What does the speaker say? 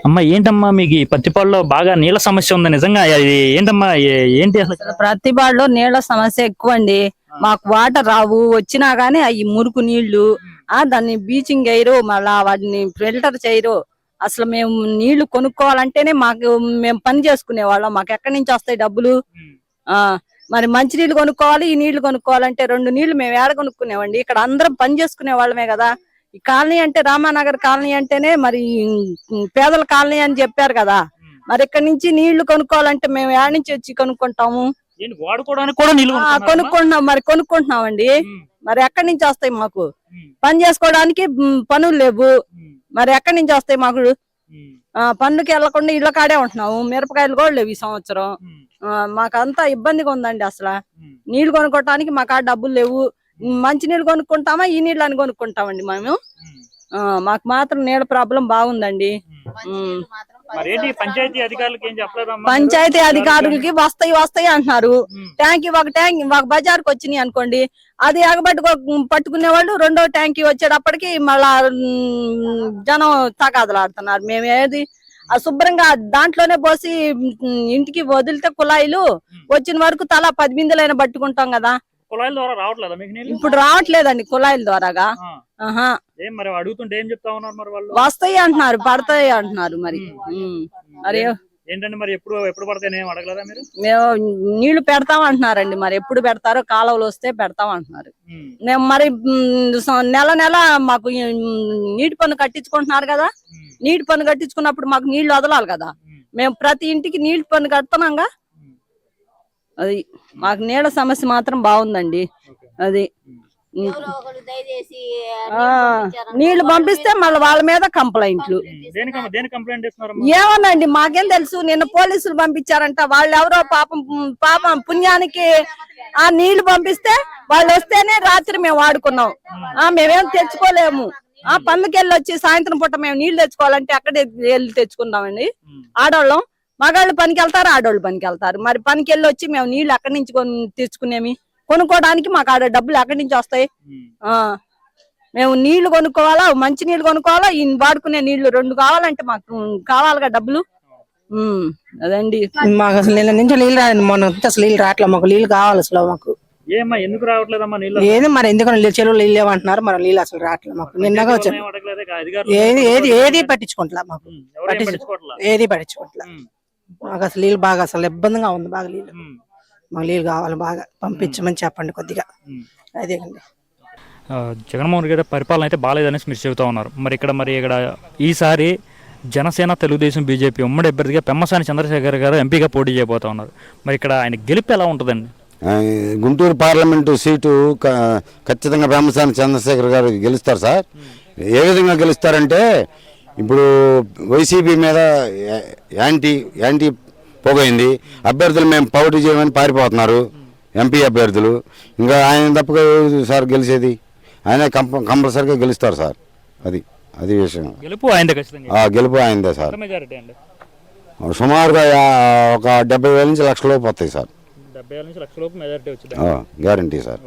అమ్మ ఏంటమ్మా మీకు ఈ పత్తిపాడులో బాగా నీళ్ళ సమస్య ఉంది నిజంగా అది ఏంటమ్మా ఏంటి అసలు ప్రతిపాడులో నీళ్ల సమస్య ఎక్కువ అండి. మాకు వాటర్ రావు, వచ్చినా గానీ అవి మురుకు నీళ్లు. దాన్ని బీచింగ్ చేయరు, మళ్ళా వాటిని ఫిల్టర్ చేయరు. అసలు మేము నీళ్లు కొనుక్కోవాలంటేనే మేము పని చేసుకునే వాళ్ళం, మాకు ఎక్కడి నుంచి వస్తాయి డబ్బులు? మరి మంచి నీళ్లు కొనుక్కోవాలి, ఈ నీళ్లు కొనుక్కోవాలంటే 2 నీళ్లు మేము ఏడ కొనుక్కునేవండి. ఇక్కడ అందరం పని చేసుకునే వాళ్ళమే కదా. ఈ కాలనీ అంటే రామానగర్ కాలనీ అంటేనే మరి పేదల కాలనీ అని చెప్పారు కదా. మరి ఇక్కడ నుంచి నీళ్లు కొనుక్కోవాలంటే మేము ఏడ నుంచి వచ్చి కొనుక్కుంటాము? వాడుకోవడానికి కూడా నీళ్లు కొనుక్కుంటున్నాం, మరి కొనుక్కుంటున్నామండి. మరి ఎక్కడి నుంచి వస్తాయి మాకు? పని చేసుకోవడానికి పనులు లేవు, మరి ఎక్కడి నుంచి వస్తాయి మాకు? పనులకి వెళ్లకుండా ఇళ్ల కాడే ఉంటున్నాము. మిరపకాయలు కూడా లేవు ఈ సంవత్సరం. మాకు అంతా ఇబ్బందిగా ఉందండి. అసలు నీళ్లు కొనుక్కోవటానికి మాకు ఆ డబ్బులు లేవు. మంచి నీళ్ళు కొనుక్కుంటామా, ఈ నీళ్ళు అని కొనుక్కుంటామండి మేము. మాకు మాత్రం నీళ్ళ ప్రాబ్లం బాగుందండి. పంచాయతీ అధికారులకి వస్తాయి అంటున్నారు. ట్యాంకీ ఒక బజార్కి వచ్చినాయి అనుకోండి, అది ఎగబట్టి పట్టుకునే వాళ్ళు రెండో ట్యాంకీ వచ్చేటప్పటికి మళ్ళా జనం తగాదలాడుతున్నారు. మేము ఏది శుభ్రంగా దాంట్లోనే పోసి ఇంటికి వదిలితే కుళాయిలు వచ్చిన వరకు తలా 10 బిందెలైనా పట్టుకుంటాం కదా. ఇప్పుడు రావట్లేదండి కుళాయిల ద్వారాగా. వస్తాయి అంటున్నారు, పడతాయి అంటున్నారు. మరి మేము నీళ్లు పెడతాం అంటున్నారండి. మరి ఎప్పుడు పెడతారో, కాలువలు వస్తే పెడతాం అంటున్నారు. మేము మరి నెల మాకు నీటి పన్ను కట్టించుకుంటున్నారు కదా. నీటి పన్ను కట్టించుకున్నప్పుడు మాకు నీళ్లు వదలాలి కదా. మేము ప్రతి ఇంటికి నీటి పన్ను కడుతున్నాంగా. అది మాకు నీళ్ళ సమస్య మాత్రం బాగుందండి. అది నీళ్లు పంపిస్తే మళ్ళీ వాళ్ళ మీద కంప్లైంట్లు. ఏమోనండి మాకేం తెలుసు. నిన్న పోలీసులు పంపించారంట. వాళ్ళు ఎవరో పాపం పుణ్యానికి ఆ నీళ్లు పంపిస్తే వాళ్ళు వస్తేనే రాత్రి మేము వాడుకున్నాం. మేమేం తెచ్చుకోలేము. పన్నుకి వెళ్ళి వచ్చి సాయంత్రం పూట మేము నీళ్లు తెచ్చుకోవాలంటే అక్కడే వెళ్ళి తెచ్చుకుందామండి. ఆడవాళ్ళం, మగాళ్ళు పనికి వెళ్తారు, ఆడవాళ్ళు పనికి వెళ్తారు. మరి పనికి వెళ్ళి వచ్చి మేము నీళ్లు ఎక్కడి నుంచి తెచ్చుకునేమి? కొనుక్కోవడానికి మాకు ఆడ డబ్బులు ఎక్కడి నుంచి వస్తాయి? మేము నీళ్లు కొనుక్కోవాలా, మంచి నీళ్లు కొనుక్కోవాలా, ఈ వాడుకునే నీళ్లు 2 కావాలంటే మాకు కావాలిగా డబ్బులు. అదండి మాకు అసలు నిన్న నుంచి నీళ్ళు రాదు. మొన్న అసలు నీళ్ళు రావట్లేదు. మాకు నీళ్ళు కావాలి అసలు. మాకు ఎందుకు రావట్లేదమ్మా నీళ్ళు? ఏది మరి ఎందుకు చెరువులు నీళ్ళు లేవంటున్నారు. మరి నీళ్ళు అసలు రావట్లేదు. మాకు నిన్నగా వచ్చాను. ఏది పట్టించుకుంటా. మాకు ఏది పట్టించుకుంటా. మాకు అసలు నీళ్ళు బాగా అసలు ఇబ్బందిగా ఉంది. బాగా నీళ్ళు మాకు నీళ్ళు కావాలి, బాగా పంపించమని చెప్పండి కొద్దిగా. అదేనండి. జగన్మోహన్ రెడ్డి గారి పరిపాలన అయితే బాగాలేదనేసి మీరు చెబుతా ఉన్నారు. మరి ఇక్కడ ఈసారి జనసేన, తెలుగుదేశం, బీజేపీ ఉమ్మడి అభ్యర్థిగా పెమ్మసాని చంద్రశేఖర్ గారు ఎంపీగా పోటీ చేయబోతా ఉన్నారు. మరి ఇక్కడ ఆయన గెలుపు ఎలా ఉంటుందండి? గుంటూరు పార్లమెంటు సీటు ఖచ్చితంగా పెమ్మసాని చంద్రశేఖర్ గారు గెలుస్తారు సార్. ఏ విధంగా గెలుస్తారంటే, ఇప్పుడు వైసీపీ మీద యాంటీ పోగైంది. అభ్యర్థులు మేము పోటీ చేయమని పారిపోతున్నారు, ఎంపీ అభ్యర్థులు. ఇంకా ఆయన తప్పగా సార్ గెలిచేది. ఆయన కంపల్సరీగా గెలుస్తారు సార్. అది విషయం. గెలుపు ఆయనదే సార్. సుమారుగా ఒక 70,000 నుంచి 1,00,000 లోపు వస్తాయి సార్. 70,000 నుంచి 1,00,000 లోపు మెజారిటీ వచ్చింది. Guarantee sir.